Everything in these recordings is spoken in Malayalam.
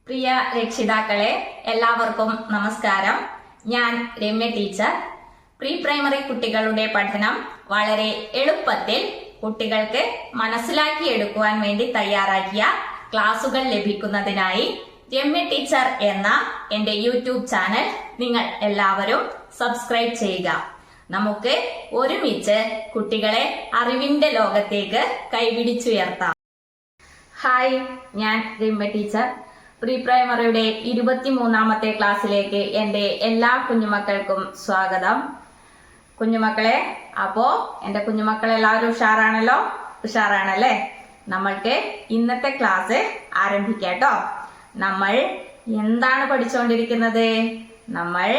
പ്രിയ രക്ഷിതാക്കളെ, എല്ലാവർക്കും നമസ്കാരം. ഞാൻ രമ്യ ടീച്ചർ. പ്രീ പ്രൈമറി കുട്ടികളുടെ പഠനം വളരെ എളുപ്പത്തിൽ കുട്ടികൾക്ക് മനസ്സിലാക്കിയെടുക്കുവാൻ വേണ്ടി തയ്യാറാക്കിയ ക്ലാസുകൾ ലഭിക്കുന്നതിനായി രമ്യ ടീച്ചർ എന്ന എന്റെ യൂട്യൂബ് ചാനൽ നിങ്ങൾ എല്ലാവരും സബ്സ്ക്രൈബ് ചെയ്യുക. നമുക്ക് ഒരുമിച്ച് കുട്ടികളെ അറിവിന്റെ ലോകത്തേക്ക് കൈപിടിച്ചുയർത്താം. ഹായ്, ഞാൻ രമ്യ ടീച്ചർ. പ്രീ പ്രൈമറിയുടെ 23ാമത്തെ ക്ലാസ്സിലേക്ക് എൻ്റെ എല്ലാ കുഞ്ഞുമക്കൾക്കും സ്വാഗതം. കുഞ്ഞുമക്കളെ, അപ്പോ എൻ്റെ കുഞ്ഞുമക്കൾ എല്ലാവരും ഉഷാറാണല്ലേ? നമ്മൾക്ക് ഇന്നത്തെ ക്ലാസ് ആരംഭിക്കാട്ടോ. നമ്മൾ എന്താണ് പഠിച്ചുകൊണ്ടിരിക്കുന്നത്? നമ്മൾ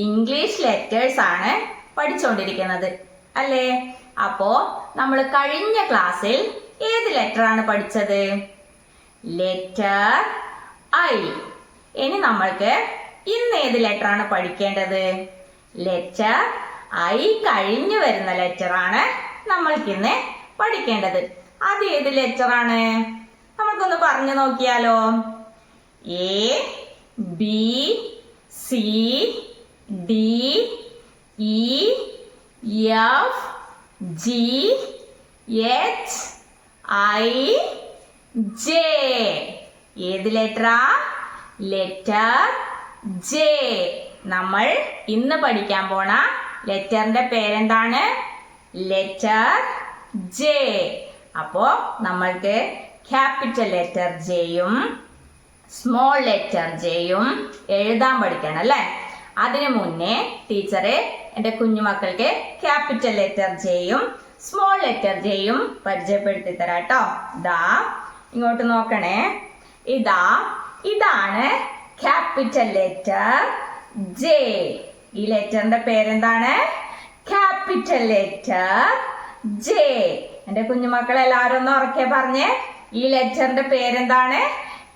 ഇംഗ്ലീഷ് ലെറ്റേഴ്സ് ആണ് പഠിച്ചുകൊണ്ടിരിക്കുന്നത്, അല്ലേ? അപ്പോ നമ്മൾ കഴിഞ്ഞ ക്ലാസ്സിൽ ഏത് ലെറ്റർ ആണ് പഠിച്ചത്? Letter I. ഇനി നമ്മൾക്ക് ഇന്ന് ഏത് ലെറ്റർ ആണ് പഠിക്കേണ്ടത്? ലെറ്റർ ഐ കഴിഞ്ഞു വരുന്ന ലെറ്റർ ആണ് നമ്മൾക്കിന്ന് പഠിക്കേണ്ടത്. അത് ഏത് ലെറ്റർ ആണ്? നമുക്കൊന്ന് പറഞ്ഞു നോക്കിയാലോ. A, B, C, D, E, F, G, H, I, J. ഏത് ലെറ്ററാ? Letter J. നമ്മൾ ഇന്ന് പഠിക്കാൻ പോണ ലെറ്ററിന്റെ പേരെന്താണ്? Letter J. അപ്പോ നമ്മൾക്ക് ക്യാപിറ്റൽ ലെറ്റർ ജെയും സ്മോൾ ലെറ്റർ ജെയും എഴുതാൻ പഠിക്കണം, അല്ലേ? അതിനു മുന്നേ ടീച്ചറെ എന്റെ കുഞ്ഞുമക്കൾക്ക് ക്യാപിറ്റൽ ലെറ്റർ ജെയും സ്മോൾ ലെറ്റർ ജെയും പരിചയപ്പെടുത്തി തരാട്ടോ. ദാ ഇങ്ങോട്ട് നോക്കണേ. ഇതാണ് ക്യാപിറ്റൽ ലെറ്റർ ജെ. ഈ ലെറ്ററിന്റെ പേരെന്താണ്? Capital letter J. എന്റെ കുഞ്ഞുമക്കൾ എല്ലാവരും ഒന്ന് ഉറക്കെ പറഞ്ഞേ. ഈ ലെറ്ററിന്റെ പേരെന്താണ്?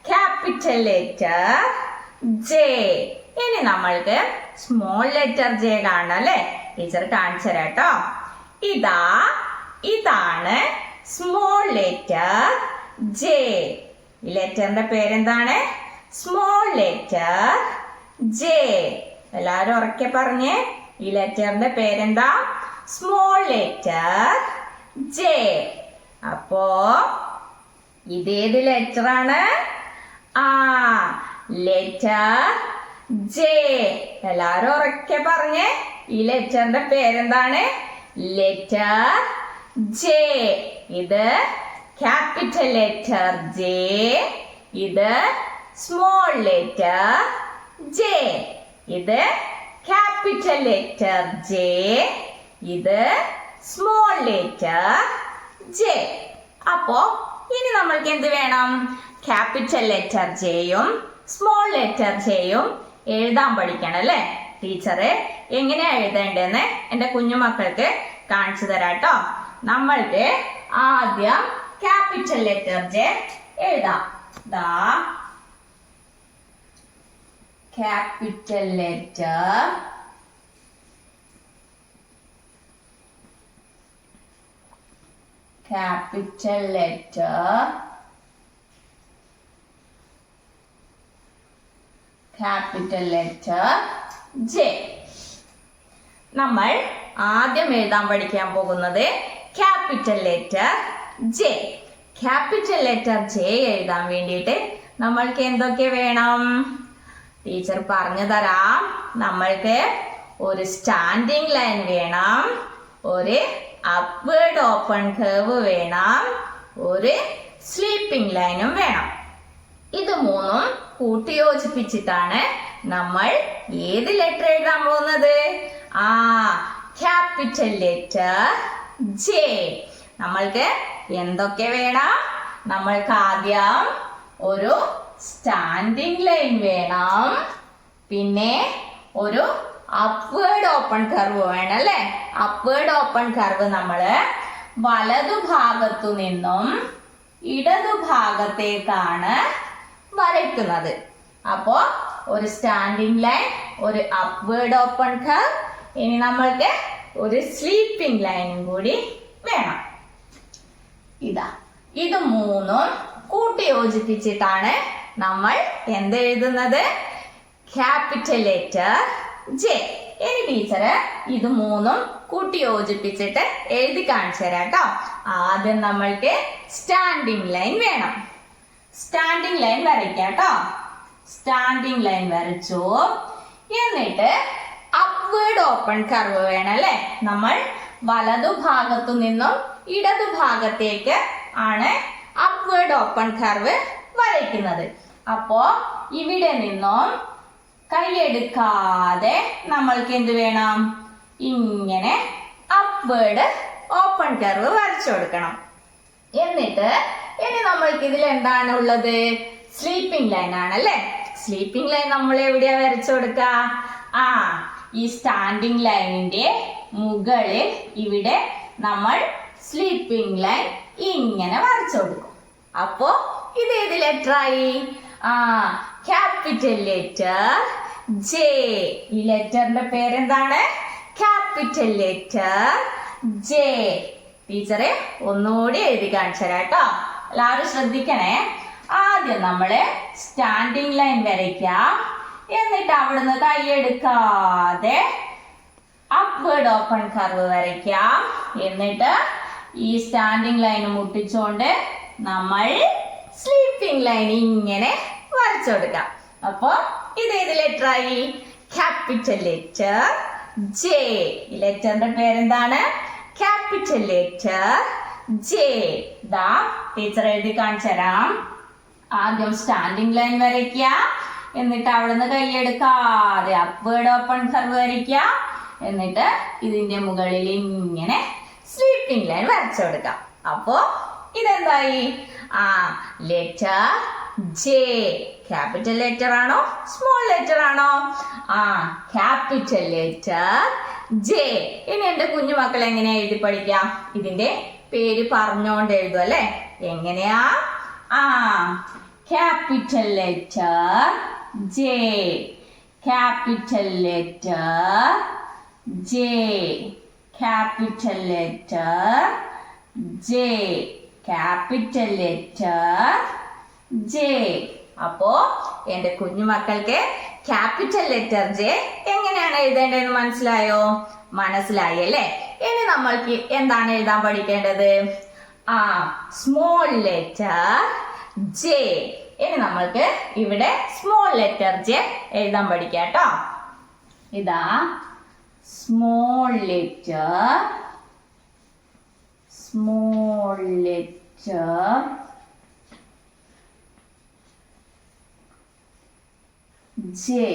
Capital letter J. ഇനി നമ്മൾക്ക് സ്മോൾ ലെറ്റർ ജെ കാണണം, അല്ലെ? ടീച്ചർ കാണിച്ചു തരാട്ടോ. ഇതാണ് സ്മോൾ ലെറ്റർ ജെ. ഈ ലെറ്ററിന്റെ പേരെന്താണ്? Small letter J. എല്ലാരും ഉറക്കെ പറഞ്ഞേ. ഈ ലെറ്ററിന്റെ പേരെന്താ? Small letter J. അപ്പോ ഇതേത് ലെറ്റർ ആണ്? Letter J. എല്ലാരും ഉറക്കെ പറഞ്ഞേ. ഈ ലെറ്ററിന്റെ പേരെന്താണ്? Letter J. ഇത് ക്യാപിറ്റൽ ലെറ്റർ ജെ. ഇത് സ്മോൾ ലെറ്റർ ജെ. ഇത് ക്യാപിറ്റൽ ലെറ്റർ ജെ. ഇത് സ്മോൾ ലെറ്റർ ജെ. അപ്പോ ഇനി നമ്മൾക്ക് എന്ത് വേണം? ക്യാപിറ്റൽ ലെറ്റർ ജെയും സ്മോൾ ലെറ്റർ ജെയും എഴുതാൻ പഠിക്കണം, അല്ലേ? ടീച്ചറെ എങ്ങനെയാ എഴുതേണ്ടതെന്ന് എന്റെ കുഞ്ഞുമക്കൾക്ക് കാണിച്ചു തരാട്ടോ. നമ്മൾക്ക് ആദ്യം ക്യാപിറ്റൽ ലെറ്റർ ജെ എഴുതാം. Capital letter J. നമ്മൾ ആദ്യം എഴുതാൻ പഠിക്കാൻ പോകുന്നത് capital letter J. Capital letter J എഴുതാൻ വേണ്ടിയിട്ട് നമ്മൾക്ക് എന്തൊക്കെ വേണം? ടീച്ചർ പറഞ്ഞു തരാം. നമ്മൾക്ക് ഒരു സ്റ്റാൻഡിംഗ് ലൈൻ വേണം, ഒരു അപ്വേർഡ് ഓപ്പൺ കർവ് വേണം, ഒരു സ്ലീപ്പിംഗ് ലൈനും വേണം. ഇത് മൂന്നും കൂട്ടിയോജിപ്പിച്ചിട്ടാണ് നമ്മൾ ഏത് ലെറ്റർ എഴുതാൻ പോകുന്നത്? Capital letter J. നമ്മൾക്ക് എന്തൊക്കെ വേണം? നമ്മൾക്ക് ആദ്യം ഒരു സ്റ്റാൻഡിംഗ് ലൈൻ വേണം, പിന്നെ ഒരു അപ്വേർഡ് ഓപ്പൺ കർവ് വേണം, അല്ലെ? അപ്വേർഡ് ഓപ്പൺ കർവ് നമ്മള് വലതുഭാഗത്തു നിന്നും ഇടതുഭാഗത്തേക്കാണ് വരയ്ക്കുന്നത്. അപ്പോ ഒരു സ്റ്റാൻഡിംഗ് ലൈൻ, ഒരു അപ്വേർഡ് ഓപ്പൺ കർവ്, ഇനി നമ്മൾക്ക് ഒരു സ്ലീപ്പിംഗ് ലൈനും കൂടി വേണം. ഇത് മൂന്നും കൂട്ടി യോജിപ്പിച്ചിട്ടാണ് നമ്മൾ എന്തെഴുതുന്നത്? Capital letter J. ഇനി ടീച്ചർ ഇത് മൂന്നും കൂട്ടി യോജിപ്പിച്ചിട്ട് എഴുതി കാണിച്ചു തരാം കേട്ടോ. ആദ്യം നമ്മൾക്ക് സ്റ്റാൻഡിങ് ലൈൻ വേണം. സ്റ്റാൻഡിങ് ലൈൻ വരയ്ക്കാം കേട്ടോ. സ്റ്റാൻഡിങ് ലൈൻ വരച്ചു. എന്നിട്ട് അപ്വേർഡ് ഓപ്പൺ കർവ് വേണം അല്ലെ. നമ്മൾ വലതുഭാഗത്തു നിന്നും ഇടതുഭാഗത്തേക്ക് ആണ് അപ്വേർഡ് ഓപ്പൺ കർവ് വരയ്ക്കുന്നത്. അപ്പോ ഇവിടെ നിന്നും കൈയെടുക്കാതെ നമ്മൾക്ക് എന്ത് വേണം? ഇങ്ങനെ അപ്വേർഡ് ഓപ്പൺ കർവ് വരച്ചു കൊടുക്കണം. എന്നിട്ട് ഇനി നമ്മൾക്ക് ഇതിൽ എന്താണ് ഉള്ളത്? സ്ലീപ്പിംഗ് ലൈൻ ആണല്ലേ. സ്ലീപ്പിംഗ് ലൈൻ നമ്മൾ എവിടെയാ വരച്ചു കൊടുക്ക? ഈ സ്റ്റാൻഡിംഗ് ലൈനിന്റെ മുകളിൽ ഇവിടെ നമ്മൾ സ്ലീപ്പിംഗ് ലൈൻ ഇങ്ങനെ വരച്ചു കൊടുക്കും. അപ്പോ ഇത് ഏത് ലെറ്റർ ആയി? Capital letter J. ഈ ലെറ്ററിന്റെ പേരെന്താണ്? Capital letter J. ടീച്ചറെ ഒന്നുകൂടി എഴുതി കാണിച്ചു തരാം കേട്ടോ. എല്ലാവരും ശ്രദ്ധിക്കണേ. ആദ്യം നമ്മള് സ്റ്റാൻഡിംഗ് ലൈൻ വരയ്ക്കാം. എന്നിട്ട് അവിടുന്ന് കൈയെടുക്കാതെ അപ്വേർഡ് ഓപ്പൺ കർവ് വരയ്ക്കാം. എന്നിട്ട് ഈ സ്റ്റാൻഡിംഗ് ലൈൻ മുട്ടിച്ചുകൊണ്ട് നമ്മൾ സ്ലീപ്പിംഗ് ലൈൻ ഇങ്ങനെ വരച്ചു കൊടുക്കാം. അപ്പൊ ഇത് ഏത് ലെറ്റർ ആയി? Capital letter J. ഈ ലെറ്ററിന്റെ പേരെന്താണ്? Capital letter J. ദാ ടീച്ചർ എഴുതി കാണിച്ചു തരാം. ആദ്യം സ്റ്റാൻഡിംഗ് ലൈൻ വരയ്ക്കുക. എന്നിട്ട് അവിടുന്ന് കൈയെടുക്കാതെ അപ്വേർഡ് ഓപ്പൺ കർവ് വരയ്ക്കുക. എന്നിട്ട് ഇതിന്റെ മുകളിൽ ഇങ്ങനെ സ്ലീപ്പിംഗ് ലൈൻ വരച്ചു കൊടുക്കാം. അപ്പോ ഇതെന്തായി? Letter J. ക്യാപിറ്റൽ ലെറ്റർ ആണോ സ്മോൾ ലെറ്റർ ആണോ? Capital letter J. ഇനി എന്റെ കുഞ്ഞു മക്കൾ എങ്ങനെയാ എഴുതി പഠിക്കാം? ഇതിന്റെ പേര് പറഞ്ഞോണ്ട് എഴുതും അല്ലെ. എങ്ങനെയാ? Capital letter J. Capital letter J. Capital letter J. Capital letter J. അപ്പോ എന്റെ കുഞ്ഞു മക്കൾക്ക് ക്യാപിറ്റൽ ലെറ്റർ ജെ എങ്ങനെയാണ് എഴുതേണ്ടതെന്ന് മനസ്സിലായോ? മനസ്സിലായി അല്ലേ? ഇനി നമ്മൾക്ക് എന്താണ് എഴുതാൻ പഠിക്കേണ്ടത്? Small letter J. ഇനി നമ്മൾക്ക് ഇവിടെ സ്മോൾ ലെറ്റർ ജെ എഴുതാൻ പഠിക്കാം കേട്ടോ. ഇതാ സ്മോൾ ലെറ്റർ ജെ.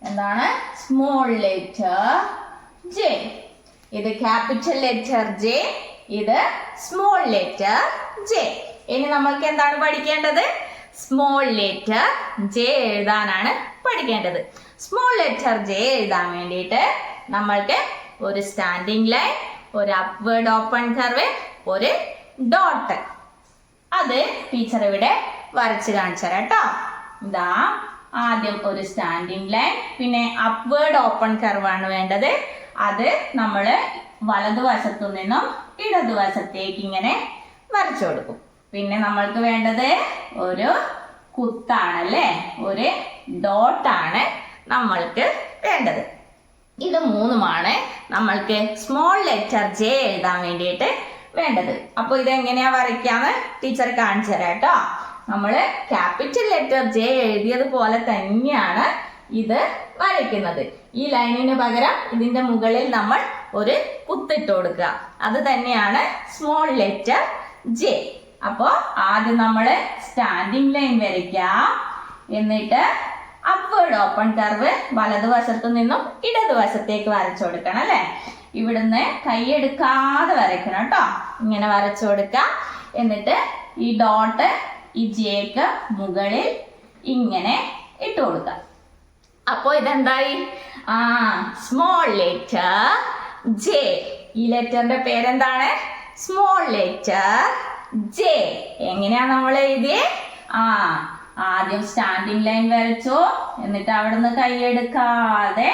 എന്താണ്? Small letter J. ഇത് ക്യാപിറ്റൽ ലെറ്റർ ജെ. ഇത് സ്മോൾ ലെറ്റർ ജെ. ഇനി നമ്മൾക്ക് എന്താണ് പഠിക്കേണ്ടത്? സ്മോൾ ലെറ്റർ ജെ എഴുതാനാണ് പഠിക്കേണ്ടത്. സ്മോൾ ലെറ്റർ ജെ എഴുതാൻ വേണ്ടിയിട്ട് നമ്മൾക്ക് ഒരു സ്റ്റാൻഡിംഗ് ലൈൻ, ഒരു അപ്വേർഡ് ഓപ്പൺ കർവ്, ഒരു ഡോട്ട്, അത് ടീച്ചർ ഇവിടെ വരച്ച് കാണിച്ചു തരാം കേട്ടോ. ഇതാ ആദ്യം ഒരു സ്റ്റാൻഡിംഗ് ലൈൻ, പിന്നെ അപ്വേർഡ് ഓപ്പൺ കർവ് ആണ് വേണ്ടത്. അത് നമ്മൾ വലതുവശത്തു നിന്നും ഇടതുവശത്തേക്ക് ഇങ്ങനെ വരച്ചു കൊടുക്കും. പിന്നെ നമ്മൾക്ക് വേണ്ടത് ഒരു കുത്താണല്ലേ, ഒരു ഡോട്ടാണ് നമ്മൾക്ക് വേണ്ടത്. ഇത് മൂന്നുമാണ് നമ്മൾക്ക് സ്മോൾ ലെറ്റർ ജെ എഴുതാൻ വേണ്ടിയിട്ട് വേണ്ടത്. അപ്പൊ ഇതെങ്ങനെയാ വരയ്ക്കാന്ന് ടീച്ചർ കാണിച്ചു തരാം കേട്ടോ. നമ്മള് ക്യാപിറ്റൽ ലെറ്റർ ജെ എഴുതിയത് പോലെ തന്നെയാണ് ഇത് വരയ്ക്കുന്നത്. ഈ ലൈനിന് പകരം ഇതിന്റെ മുകളിൽ നമ്മൾ ഒരു കുത്തിട്ട് കൊടുക്കുക. അത് തന്നെയാണ് സ്മോൾ ലെറ്റർ ജെ. അപ്പോ ആദ്യം നമ്മള് സ്റ്റാൻഡിംഗ് ലൈൻ വരയ്ക്കാം. എന്നിട്ട് അപ്വേർഡ് ഓപ്പൺ കർവ് വലതുവശത്തു നിന്നും ഇടതുവശത്തേക്ക് വരച്ചു കൊടുക്കണം അല്ലെ. ഇവിടുന്ന് കൈയെടുക്കാതെ വരയ്ക്കണം കേട്ടോ. ഇങ്ങനെ വരച്ചു കൊടുക്കാം. എന്നിട്ട് ഈ ഡോട്ട് ഈ ജെക്ക് മുകളിൽ ഇങ്ങനെ ഇട്ട് കൊടുക്കാം. അപ്പോ ഇതെന്തായി? Small letter J. ഈ ലെറ്ററിന്റെ പേരെന്താണ്? Small letter J. എങ്ങനെയാ നമ്മൾ എഴുതിയേ? ആദ്യം സ്റ്റാൻഡിംഗ് ലൈൻ വരച്ചു. എന്നിട്ട് അവിടുന്ന് കൈയെടുക്കാതെ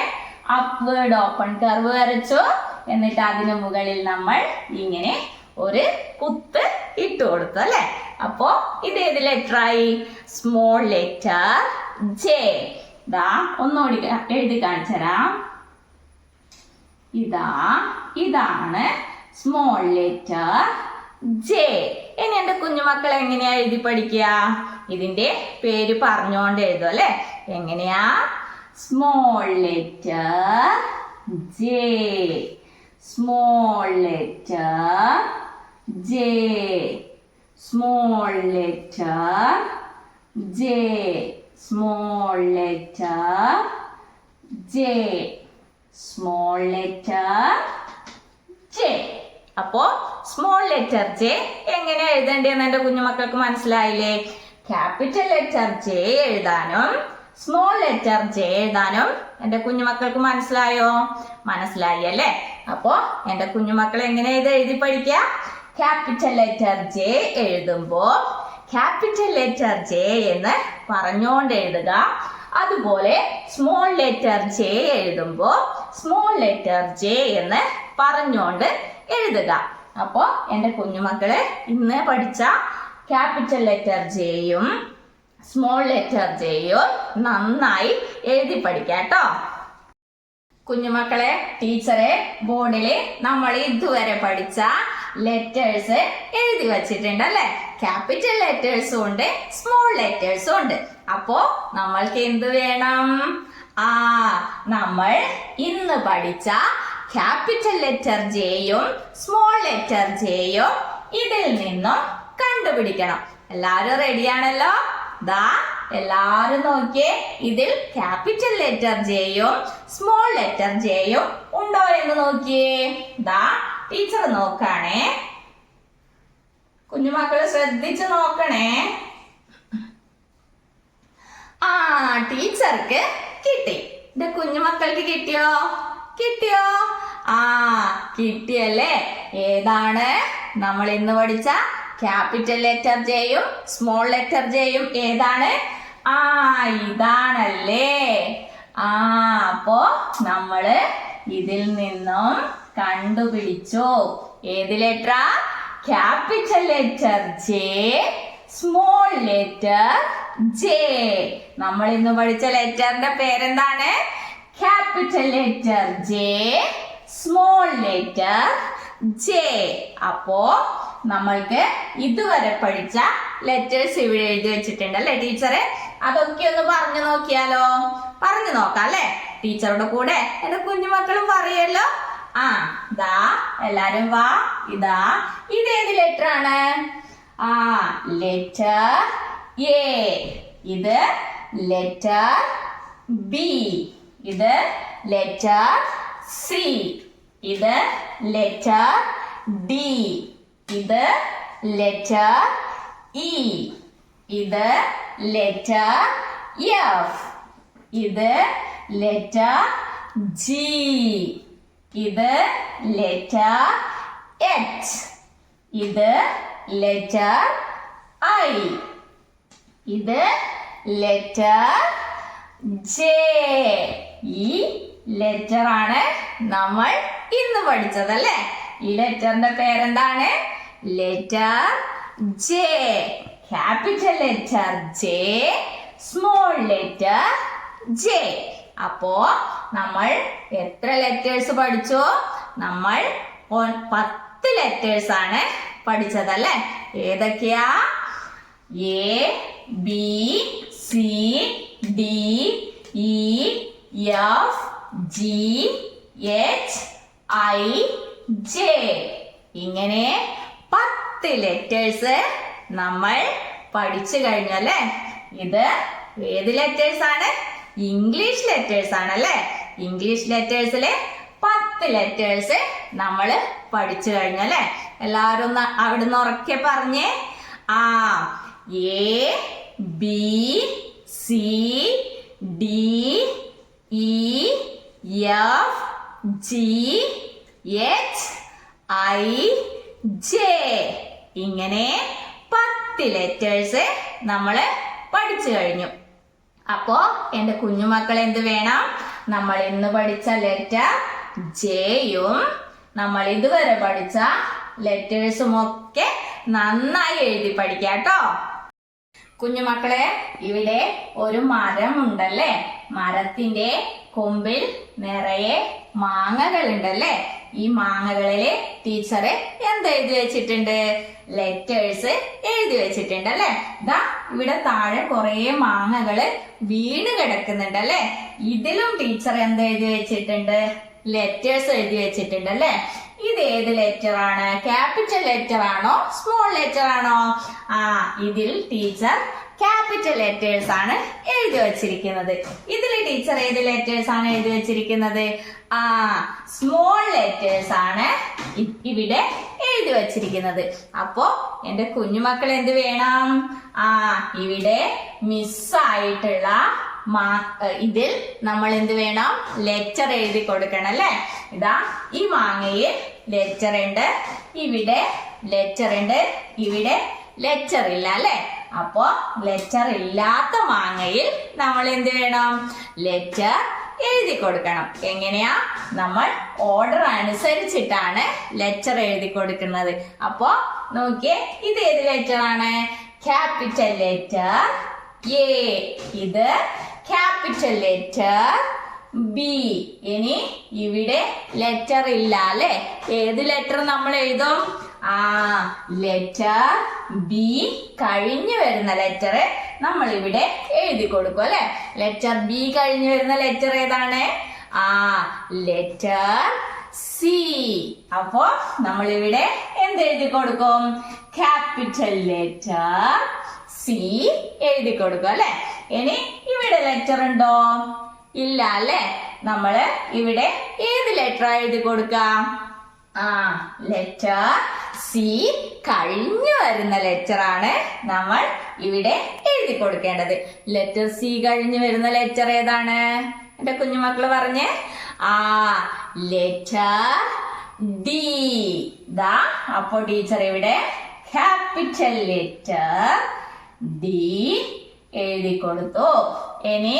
അപ്വേർഡ് ഓപ്പൺ കർവ് വരച്ചു. എന്നിട്ട് അതിന് മുകളിൽ നമ്മൾ ഇങ്ങനെ ഒരു കുത്ത് ഇട്ട് കൊടുത്തു അല്ലെ. അപ്പോ ഇത് ഏത് ലെറ്റർ ആയി? Small letter J. ഇതാ ഒന്നുകൂടി എഴുതി കാണിച്ചരാം. ഇതാണ് സ്മോൾ ലെറ്റർ ജെ. ഇനി എന്റെ കുഞ്ഞുമക്കൾ എങ്ങനെയാ എഴുതി പഠിക്കുക? ഇതിന്റെ പേര് പറഞ്ഞുകൊണ്ട് എഴുതും അല്ലെ. എങ്ങനെയാ? Small letter J, small letter J, small letter J, small letter J, small letter J. അപ്പോ സ്മോൾ ലെറ്റർ ജെ എങ്ങനെ എഴുതേണ്ടതെന്ന് എന്റെ കുഞ്ഞുമക്കൾക്ക് മനസ്സിലായില്ലേ? ക്യാപിറ്റൽ ലെറ്റർ ജെ എഴുതാനും സ്മോൾ ലെറ്റർ ജെ എഴുതാനും എന്റെ കുഞ്ഞുമക്കൾക്ക് മനസ്സിലായോ? മനസ്സിലായി അല്ലേ? അപ്പോ എന്റെ കുഞ്ഞുമക്കൾ എങ്ങനെ ഇത് എഴുതി പഠിക്കുക? ക്യാപിറ്റൽ ലെറ്റർ ജെ എഴുതുമ്പോ ക്യാപിറ്റൽ ലെറ്റർ ജെ എന്ന് പറഞ്ഞുകൊണ്ട് എഴുതുക. അതുപോലെ സ്മോൾ ലെറ്റർ ജെ എഴുതുമ്പോ സ്മോൾ ലെറ്റർ ജെ എന്ന് പറഞ്ഞുകൊണ്ട് എഴുതുക. അപ്പോ എന്റെ കുഞ്ഞുമക്കളെ ഇന്ന് പഠിച്ച ക്യാപിറ്റൽ ലെറ്റർ ജെയും സ്മോൾ ലെറ്റർ ജെയും നന്നായി എഴുതി പഠിക്കാട്ടോ. കുഞ്ഞുമക്കളെ, ടീച്ചറെ ബോർഡില് നമ്മൾ ഇതുവരെ പഠിച്ച ലെറ്റേഴ്സ് എഴുതി വച്ചിട്ടുണ്ട് അല്ലെ. ക്യാപിറ്റൽ ലെറ്റേഴ്സും ഉണ്ട്, സ്മോൾ ലെറ്റേഴ്സും ഉണ്ട്. അപ്പോ നമ്മൾക്ക് എന്ത് വേണം? നമ്മൾ ഇന്ന് പഠിച്ച ക്യാപിറ്റൽ ലെറ്റർ ജെയും സ്മോൾ ലെറ്റർ ജെയും ഇതിൽ നിന്നും കണ്ടുപിടിക്കണം. എല്ലാരും റെഡിയാണല്ലോ? ദാ എല്ലാരും നോക്കിയേ, ഇതിൽ ക്യാപിറ്റൽ ലെറ്റർ ജെയും സ്മോൾ ലെറ്റർ ജെയും ഉണ്ടോ എന്ന് നോക്കിയേ. ദാ ടീച്ചർ നോക്കാണേ, കുഞ്ഞുമക്കള് ശ്രദ്ധിച്ച് നോക്കണേ. ടീച്ചർക്ക് കിട്ടി. ഇത് കുഞ്ഞുമക്കൾക്ക് കിട്ടിയോ? കിട്ടിയോ? കിട്ടിയല്ലേ. ഏതാണ് നമ്മൾ ഇന്ന് പഠിച്ച ക്യാപിറ്റൽ ലെറ്റർ ജെയും സ്മോൾ ലെറ്റർ ജെയും? ഏതാണ്? ഇതാണല്ലേ. അപ്പോ നമ്മള് ഇതിൽ നിന്നും കണ്ടുപിടിച്ചു. ഏത് ലെറ്ററാ? Capital letter J, small letter J. നമ്മൾ ഇന്ന് പഠിച്ച ലെറ്ററിന്റെ പേരെന്താണ്? Capital letter J, small letter J. അപ്പോ നമ്മൾക്ക് ഇതുവരെ പഠിച്ച ലെറ്റേഴ്സ് ഇവിടെ എഴുതി വെച്ചിട്ടുണ്ട് അല്ലെ ടീച്ചറെ? അതൊക്കെ ഒന്ന് പറഞ്ഞു നോക്കിയാലോ? പറഞ്ഞു നോക്കാം അല്ലെ? ടീച്ചറുടെ കൂടെ എന്റെ കുഞ്ഞുമക്കളും പറയല്ലോ. ദാ എല്ലാരും വാ. ഇതേത് ലെറ്റർ ആണ്? Letter A. ഇത് ലെറ്റർ ബി. ഇത് ലെറ്റർ സി. ഇത് ലെറ്റർ ഡി. ഇത് ലെറ്റർ ഇ. ഇത് ലെറ്റർ എഫ്. ഇത് ലെറ്റർ ജി. ഇത് ലെറ്റർ എച്ച്. ഇത് ലെറ്റർ ഐ. ഇത് ലെറ്റർ ജെ. ഈ ലെറ്റർ ആണ് നമ്മൾ ഇന്ന് പഠിച്ചത് അല്ലേ? ഈ ലെറ്ററിന്റെ പേരെന്താണ്? Letter J. Capital letter J, small letter J. അപ്പോ നമ്മൾ എത്ര ലെറ്റേഴ്സ് പഠിച്ചു? നമ്മൾ 10 ലെറ്റേഴ്സ് ആണ് പഠിച്ചത് അല്ലേ? ഏതൊക്കെയാ? A, B, C, D, E, F, G, H, I, J. ഇങ്ങനെ 10 ലെറ്റേഴ്സ് നമ്മൾ പഠിച്ചു കഴിഞ്ഞു അല്ലേ? ഇത് ഏത് ലെറ്റേഴ്സ് ആണ്? ഇംഗ്ലീഷ് ലെറ്റേഴ്സ് ആണ് അല്ലേ? ഇംഗ്ലീഷ് ലെറ്റേഴ്സിലെ 10 ലെറ്റേഴ്സ് നമ്മൾ പഠിച്ചു കഴിഞ്ഞു അല്ലേ? എല്ലാവരും ഒന്ന് അവിടുന്ന് ഉറക്കെ പറഞ്ഞേ. A, B, C, D, E, F, G, H, I, J. ഇങ്ങനെ 10 ലെറ്റേഴ്സ് നമ്മൾ പഠിച്ചു കഴിഞ്ഞു. അപ്പോ എന്റെ കുഞ്ഞുമക്കൾ എന്ത് വേണം? നമ്മൾ ഇന്ന് പഠിച്ച ലെറ്റർ ജെയും നമ്മൾ ഇതുവരെ പഠിച്ച ലെറ്റേഴ്സും ഒക്കെ നന്നായി എഴുതി പഠിക്കാട്ടോ. കുഞ്ഞുമക്കളെ, ഇവിടെ ഒരു മരം ഉണ്ടല്ലേ. മരത്തിന്റെ കൊമ്പിൽ നിറയെ മാങ്ങകൾ ഉണ്ടല്ലേ. ഈ മാങ്ങകളില് ടീച്ചറ് എന്തെഴുതി വെച്ചിട്ടുണ്ട്? ലെറ്റേഴ്സ് എഴുതി വെച്ചിട്ടുണ്ട് അല്ലെ. ഇതാ ഇവിടെ താഴെ കുറെ മാങ്ങകള് വീണ് കിടക്കുന്നുണ്ടല്ലേ. ഇതിലും ടീച്ചർ എന്തെഴുതി വെച്ചിട്ടുണ്ട്? ലെറ്റേഴ്സ് എഴുതി വെച്ചിട്ടുണ്ട് അല്ലെ. ഇത് ഏത് ലെറ്റർ ആണ്? ക്യാപിറ്റൽ ലെറ്റർ ആണോ സ്മോൾ ലെറ്റർ ആണോ? ഇതിൽ ടീച്ചർ ക്യാപിറ്റൽ ലെറ്റേഴ്സ് ആണ് എഴുതി വച്ചിരിക്കുന്നത്. ഇതിൽ ടീച്ചർ ഏത് ലെറ്റേഴ്സ് ആണ് എഴുതി വെച്ചിരിക്കുന്നത്? സ്മോൾ ലെറ്റേഴ്സ് ആണ് ഇവിടെ എഴുതി വച്ചിരിക്കുന്നത്. അപ്പോ എന്റെ കുഞ്ഞുമക്കൾ എന്ത് വേണം? ഇവിടെ മിസ്സായിട്ടുള്ള ഇതിൽ നമ്മൾ എന്ത് വേണം? ലെറ്റർ എഴുതി കൊടുക്കണം അല്ലെ. ഇതാ ഈ മാങ്ങയിൽ ലെറ്റർ ഉണ്ട്, ഇവിടെ ലെറ്റർ ഉണ്ട്, ഇവിടെ ലെറ്റർ ഇല്ല അല്ലെ. അപ്പോ ലെറ്റർ ഇല്ലാത്ത മാങ്ങയിൽ നമ്മൾ എന്ത് വേണം? ലെറ്റർ എഴുതി കൊടുക്കണം. എങ്ങനെയാ? നമ്മൾ ഓർഡർ അനുസരിച്ചിട്ടാണ് ലെറ്റർ എഴുതി കൊടുക്കുന്നത്. അപ്പോ നോക്കിയേ, ഇത് ഏത് ലെറ്റർ ആണ്? Capital letter A. ഇത് ക്യാപിറ്റൽ ലെറ്റർ ബി. ഇനി ഇവിടെ ലെറ്റർ ഇല്ല അല്ലെ. ഏത് ലെറ്റർ നമ്മൾ എഴുതും? ലെറ്റർ ബി കഴിഞ്ഞു വരുന്ന ലെറ്റർ നമ്മൾ ഇവിടെ എഴുതി കൊടുക്കും അല്ലെ. ലെറ്റർ ബി കഴിഞ്ഞു വരുന്ന ലെറ്റർ ഏതാണ്? Letter C. അപ്പോ നമ്മൾ ഇവിടെ എന്തെഴുതി കൊടുക്കും? ക്യാപിറ്റൽ ലെറ്റർ സി എഴുതി കൊടുക്കും അല്ലെ. ഇനി ഇവിടെ ലെറ്റർ ഉണ്ടോ? ഇല്ല അല്ലെ. നമ്മള് ഇവിടെ ഏത് ലെറ്റർ എഴുതി കൊടുക്കാം? ലെറ്റർ സി കഴിഞ്ഞു വരുന്ന ലെറ്റർ ആണ് നമ്മൾ ഇവിടെ എഴുതി കൊടുക്കേണ്ടത്. ലെറ്റർ സി കഴിഞ്ഞു വരുന്ന ലെറ്റർ ഏതാണ്? എന്റെ കുഞ്ഞുമക്കള് പറഞ്ഞേ. Letter D. ദാ അപ്പോ ടീച്ചർ ഇവിടെ ക്യാപിറ്റൽ ലെറ്റർ ഡി എഴുതി കൊടുത്തു. ഇനി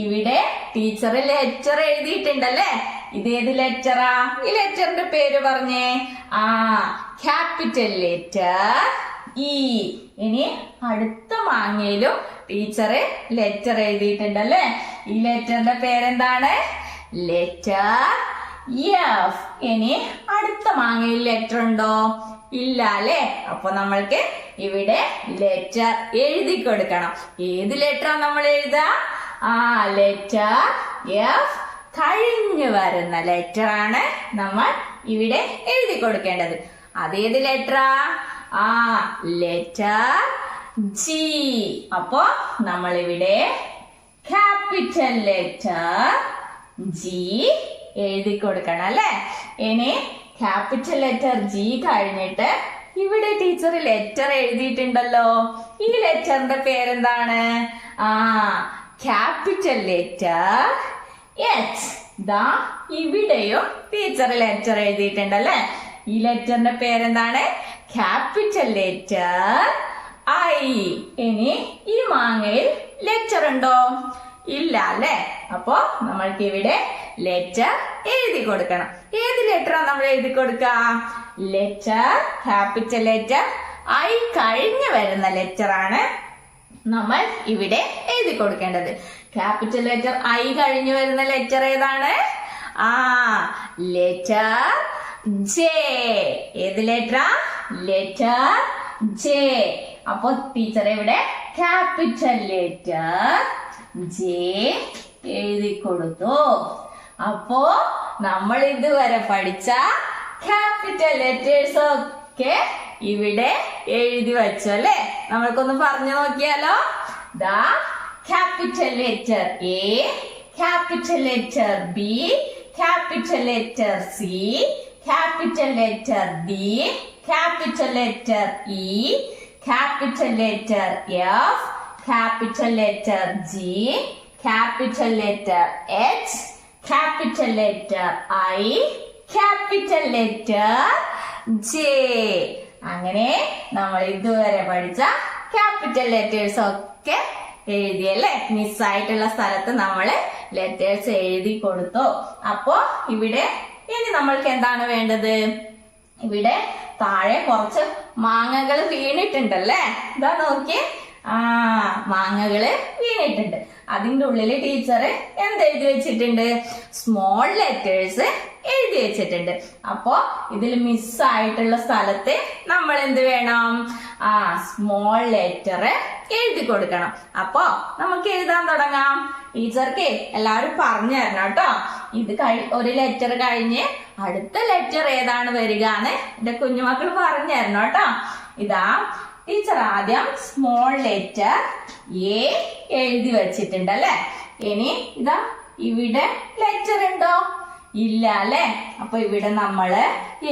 ഇവിടെ ടീച്ചർ ലെറ്റർ എഴുതിയിട്ടുണ്ടല്ലേ. ഇതേത് ലെറ്ററാ? ഈ ലെറ്ററിന്റെ പേര് പറഞ്ഞേ. Capital letter E. ഇനി അടുത്ത മാങ്ങയിലും ടീച്ചർ ലെറ്റർ എഴുതിയിട്ടുണ്ടല്ലേ. ഈ ലെറ്ററിന്റെ പേരെന്താണ്? Letter F. ഇനി അടുത്ത മാങ്ങയിൽ ലെറ്റർ ഉണ്ടോ? ഇല്ല അല്ലെ. അപ്പൊ നമ്മൾക്ക് ഇവിടെ ലെറ്റർ എഴുതി കൊടുക്കണം. ഏത് ലെറ്ററാ നമ്മൾ എഴുതാ? ലെറ്റർ എഫ് കഴിഞ്ഞു വരുന്ന ലെറ്റർ ആണ് നമ്മൾ ഇവിടെ എഴുതി കൊടുക്കേണ്ടത്. അതേത് ലെറ്ററാ? Letter G. അപ്പോ നമ്മൾ ഇവിടെ ക്യാപിറ്റൽ ലെറ്റർ ജി എഴുതി കൊടുക്കണം അല്ലെ. ഇനി ക്യാപിറ്റൽ ലെറ്റർ ജി കഴിഞ്ഞിട്ട് ഇവിടെ ടീച്ചർ ലെറ്റർ എഴുതിയിട്ടുണ്ടല്ലോ. ഈ ലെറ്ററിന്റെ പേരെന്താണ്? Capital letter H. ദാ ഇവിടെയും ടീച്ചർ ലെറ്റർ എഴുതിയിട്ടുണ്ടല്ലേ. ഈ ലെറ്ററിന്റെ പേരെന്താണ്? Capital letter I. ഇനി ഈ മാങ്ങയിൽ ലെറ്റർ ഉണ്ടോ? ഇല്ല അല്ലെ. അപ്പോ നമ്മൾക്ക് ഇവിടെ ലെറ്റർ എഴുതി കൊടുക്കണം. ഏത് ലെറ്ററാ നമ്മൾ എഴുതി കൊടുക്ക? ലെറ്റർ ക്യാപിറ്റൽ ലെറ്റർ ഐ കഴിഞ്ഞു വരുന്ന ലെറ്റർ ആണ് നമ്മൾ ഇവിടെ എഴുതി കൊടുക്കേണ്ടത്. ക്യാപിറ്റൽ ലെറ്റർ ഐ കഴിഞ്ഞു വരുന്ന ലെറ്റർ ഏതാണ്? Letter J. ഏത് ലെറ്ററാ? Letter J. അപ്പൊ ടീച്ചർ ഇവിടെ ക്യാപിറ്റൽ ലെറ്റർ ജെ എഴുതി കൊടുത്തു. അപ്പോ നമ്മൾ ഇതുവരെ പഠിച്ച ക്യാപിറ്റൽ ലെറ്റേഴ്സ് ഒക്കെ ഇവിടെ എഴുതി വെച്ചു അല്ലെ. നമ്മൾക്കൊന്ന് പറഞ്ഞു നോക്കിയാലോ. ദാ capital letter A, capital letter B, capital letter C, capital letter D, capital letter E, capital letter F, capital letter G, capital letter H, capital letter I, capital letter J. അങ്ങനെ നമ്മൾ ഇതുവരെ പഠിച്ച ക്യാപിറ്റൽ ലെറ്റേഴ്സ് ഒക്കെ എഴുതിയല്ലേ. മിസ്സായിട്ടുള്ള സ്ഥലത്ത് നമ്മൾ ലെറ്റേഴ്സ് എഴുതി കൊടുത്തു. അപ്പോ ഇവിടെ ഇനി നമ്മൾക്ക് എന്താണ് വേണ്ടത്? ഇവിടെ താഴെ കുറച്ച് മാങ്ങകൾ വീണിട്ടുണ്ടല്ലേ. ഇതാ നോക്കിയേ, മാങ്ങകള് വീണിട്ടുണ്ട്. അതിന്റെ ഉള്ളില് ടീച്ചർ എന്തെഴുതി വെച്ചിട്ടുണ്ട്? സ്മോൾ ലെറ്റേഴ്സ് എഴുതി വെച്ചിട്ടുണ്ട്. അപ്പോ ഇതിൽ മിസ്സായിട്ടുള്ള സ്ഥലത്ത് നമ്മൾ എന്ത് വേണം? സ്മോൾ ലെറ്റർ എഴുതി കൊടുക്കണം. അപ്പോ നമുക്ക് എഴുതാൻ തുടങ്ങാം. ടീച്ചർക്ക് എല്ലാവരും പറഞ്ഞു തരണം കേട്ടോ. ഇത് ഒരു ലെറ്റർ കഴിഞ്ഞ് അടുത്ത ലെറ്റർ ഏതാണ് വരിക എന്ന് എന്റെ കുഞ്ഞുമക്കൾ പറഞ്ഞു തരണം കേട്ടോ. ഇതാ ടീച്ചർ ആദ്യം സ്മോൾ ലെറ്റർ എ എഴുതി വെച്ചിട്ടുണ്ട് അല്ലെ. ഇനി ഇതാ ഇവിടെ ലെറ്റർ ഉണ്ടോ? ഇല്ല അല്ലെ. അപ്പൊ ഇവിടെ നമ്മള്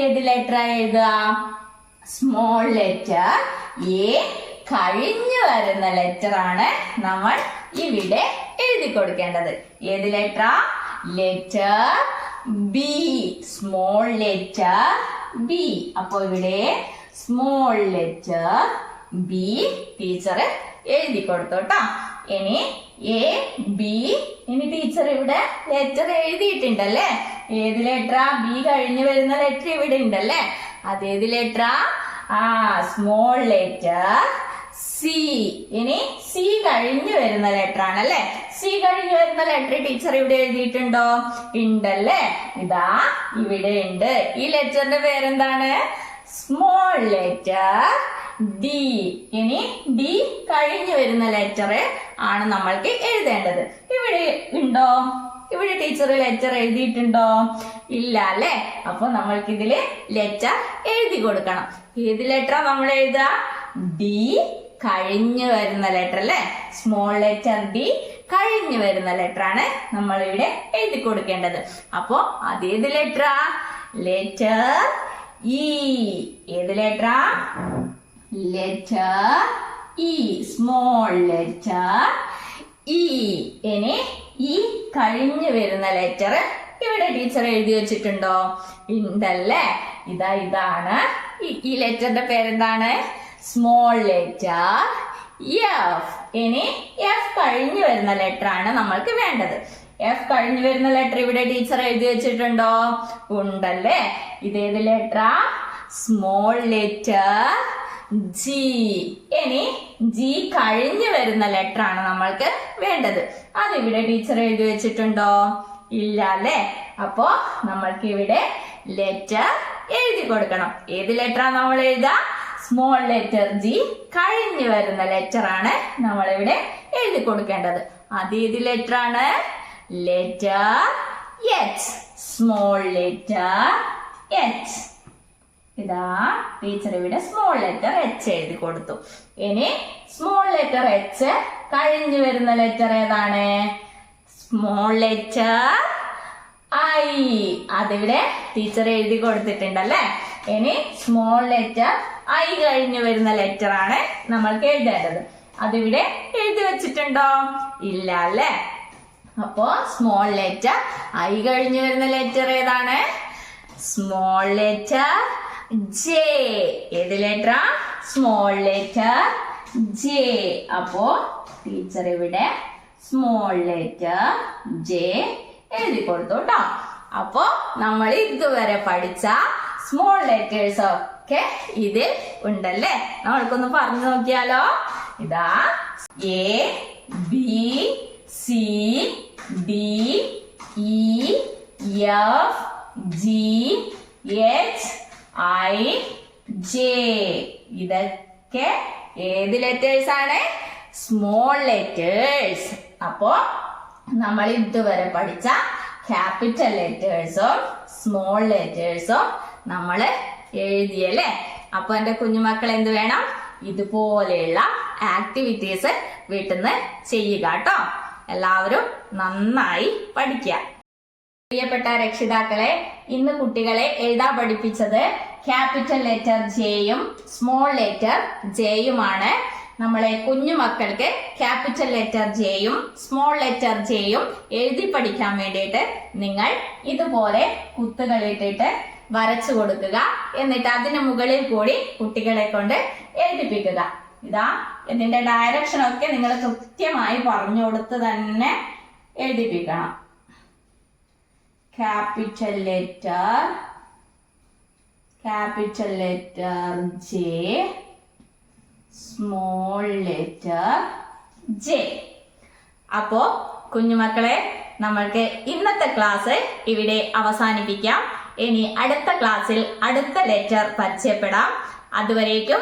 ഏത് ലെറ്റർ എഴുതുക? സ്മോൾ ലെറ്റർ എ കഴിഞ്ഞു വരുന്ന ലെറ്റർ ആണ് നമ്മൾ ഇവിടെ എഴുതി കൊടുക്കേണ്ടത്. ഏത് letter? Letter B. Small letter B. അപ്പൊ ഇവിടെ സ്മോൾ ലെറ്റർ ബി ടീച്ചർ എഴുതി കൊടുത്തു കേട്ടോ. ഇനി എ ബി. ഇനി ടീച്ചർ ഇവിടെ ലെറ്റർ എഴുതിയിട്ടുണ്ടല്ലേ. ഏത് ലെറ്ററാ? ബി കഴിഞ്ഞു വരുന്ന ലെറ്റർ ഇവിടെ ഉണ്ടല്ലേ. അതേത് ലെറ്ററാ? Small letter C. ഇനി സി കഴിഞ്ഞു വരുന്ന ലെറ്റർ ആണല്ലേ. സി കഴിഞ്ഞു വരുന്ന ലെറ്റർ ടീച്ചർ ഇവിടെ എഴുതിയിട്ടുണ്ടോ? ഉണ്ടല്ലേ. ഇതാ ഇവിടെ ഉണ്ട്. ഈ ലെറ്ററിന്റെ പേരെന്താണ്? Small letter D. ഇനി ഡി കഴിഞ്ഞു വരുന്ന ലെറ്റർ ആണ് നമ്മൾക്ക് എഴുതേണ്ടത്. ഇവിടെ ഉണ്ടോ? ഇവിടെ ടീച്ചർ ലെറ്റർ എഴുതിയിട്ടുണ്ടോ? ഇല്ല അല്ലെ. അപ്പൊ നമ്മൾക്ക് ഇതില് ലെറ്റർ എഴുതി കൊടുക്കണം. ഏത് ലെറ്ററാ നമ്മൾ എഴുതുക? ഡി കഴിഞ്ഞു വരുന്ന ലെറ്റർ അല്ലെ. സ്മോൾ ലെറ്റർ ഡി കഴിഞ്ഞു വരുന്ന ലെറ്റർ ആണ് നമ്മൾ ഇവിടെ എഴുതി കൊടുക്കേണ്ടത്. അപ്പോ അതേത് ലെറ്ററാ? Letter E. ഏത് ലെറ്ററാ? Letter E. Small letter E. ഇനി ഈ കഴിഞ്ഞു വരുന്ന ലെറ്റർ ഇവിടെ ടീച്ചർ എഴുതി വെച്ചിട്ടുണ്ടോ? ഉണ്ടല്ലേ. ഇതാണ് ഈ ലെറ്ററിന്റെ പേരെന്താണ്? Small letter F. ഇനി എഫ് കഴിഞ്ഞു വരുന്ന ലെറ്റർ ആണ് നമ്മൾക്ക് വേണ്ടത്. എഫ് കഴിഞ്ഞു വരുന്ന ലെറ്റർ ഇവിടെ ടീച്ചർ എഴുതി വെച്ചിട്ടുണ്ടോ? ഉണ്ടല്ലേ. ഇതേത് ലെറ്ററാ? Small letter G. ഇനി ജി കഴിഞ്ഞു വരുന്ന ലെറ്റർ ആണ് നമ്മൾക്ക് വേണ്ടത്. അതിവിടെ ടീച്ചർ എഴുതി വെച്ചിട്ടുണ്ടോ? ഇല്ല അല്ലെ. അപ്പോ നമ്മൾക്ക് ഇവിടെ ലെറ്റർ എഴുതി കൊടുക്കണം. ഏത് ലെറ്ററാ നമ്മൾ എഴുതുക? സ്മോൾ ലെറ്റർ ജി കഴിഞ്ഞു വരുന്ന ലെറ്റർ ആണ് നമ്മൾ ഇവിടെ എഴുതി കൊടുക്കേണ്ടത്. അതേത് ലെറ്റർ ആണ്? Letter H. Small letter H. ഇതാ ടീച്ചർ ഇവിടെ സ്മോൾ ലെറ്റർ എച്ച് എഴുതി കൊടുത്തു. ഇനി സ്മോൾ ലെറ്റർ എച്ച് കഴിഞ്ഞു വരുന്ന ലെറ്റർ ഏതാണ്? Small letter I. അതിവിടെ ടീച്ചർ എഴുതി കൊടുത്തിട്ടുണ്ടല്ലേ. ഇനി സ്മോൾ ലെറ്റർ ഐ കഴിഞ്ഞു വരുന്ന ലെറ്റർ ആണ് നമ്മൾക്ക് എഴുതേണ്ടത്. അതിവിടെ എഴുതി വെച്ചിട്ടുണ്ടോ? ഇല്ല അല്ലെ. അപ്പോ സ്മോൾ ലെറ്റർ ഐ കഴിഞ്ഞു വരുന്ന ലെറ്റർ ഏതാണ്? Small letter J. ഏത് ലെറ്ററാ? Small letter J. അപ്പോ ടീച്ചർ ഇവിടെ സ്മോൾ ലെറ്റർ ജെ എഴുതി കൊടുത്തു കേട്ടോ. അപ്പോ നമ്മൾ ഇതുവരെ പഠിച്ച സ്മോൾ ലെറ്റേഴ്സ് ഒക്കെ ഇതിൽ ഉണ്ടല്ലേ. നമ്മൾക്കൊന്ന് പറഞ്ഞു നോക്കിയാലോ. ഇതാ A B C D E F G H I J. ഇതൊക്കെ ഏത് ലെറ്റേഴ്സ് ആണ്? Small letters. അപ്പോ നമ്മൾ ഇതുവരെ പഠിച്ച ക്യാപിറ്റൽ ലെറ്റേഴ്സും സ്മോൾ ലെറ്റേഴ്സും നമ്മൾ എഴുതിയല്ലേ. അപ്പൊ എന്റെ കുഞ്ഞുമക്കൾ എന്ത് വേണം? ഇതുപോലെയുള്ള ആക്ടിവിറ്റീസ് വീട്ടിൽ നിന്ന് ചെയ്യുക കേട്ടോ. എല്ലാവരും നന്നായി പഠിക്കുക. പ്രിയപ്പെട്ട രക്ഷിതാക്കളെ, ഇന്ന് കുട്ടികളെ എഴുതാൻ പഠിപ്പിച്ചത് ക്യാപിറ്റൽ ലെറ്റർ ജെയും സ്മോൾ ലെറ്റർ ജെയുമാണ്. നമ്മളെ കുഞ്ഞുമക്കൾക്ക് ക്യാപിറ്റൽ ലെറ്റർ ജെയും സ്മോൾ ലെറ്റർ ജെയും എഴുതി പഠിക്കാൻ വേണ്ടിയിട്ട് നിങ്ങൾ ഇതുപോലെ കുത്തുകളിട്ടിട്ട് വരച്ചു കൊടുക്കുക. എന്നിട്ട് അതിന് മുകളിൽ കൂടി കുട്ടികളെ കൊണ്ട് എഴുതിപ്പിക്കുക. ഇതാ ഇതിന്റെ ഡയറക്ഷൻ ഒക്കെ നിങ്ങൾ കൃത്യമായി പറഞ്ഞു കൊടുത്ത് തന്നെ എഴുതിപ്പിക്കണം. Capital letter capital letter J, small letter J. അപ്പോ കുഞ്ഞുമക്കളെ നമ്മൾക്ക് ഇന്നത്തെ ക്ലാസ് ഇവിടെ അവസാനിപ്പിക്കാം. ഇനി അടുത്ത ക്ലാസ്സിൽ അടുത്ത ലെറ്റർ പരിചയപ്പെടാം. അതുവരേക്കും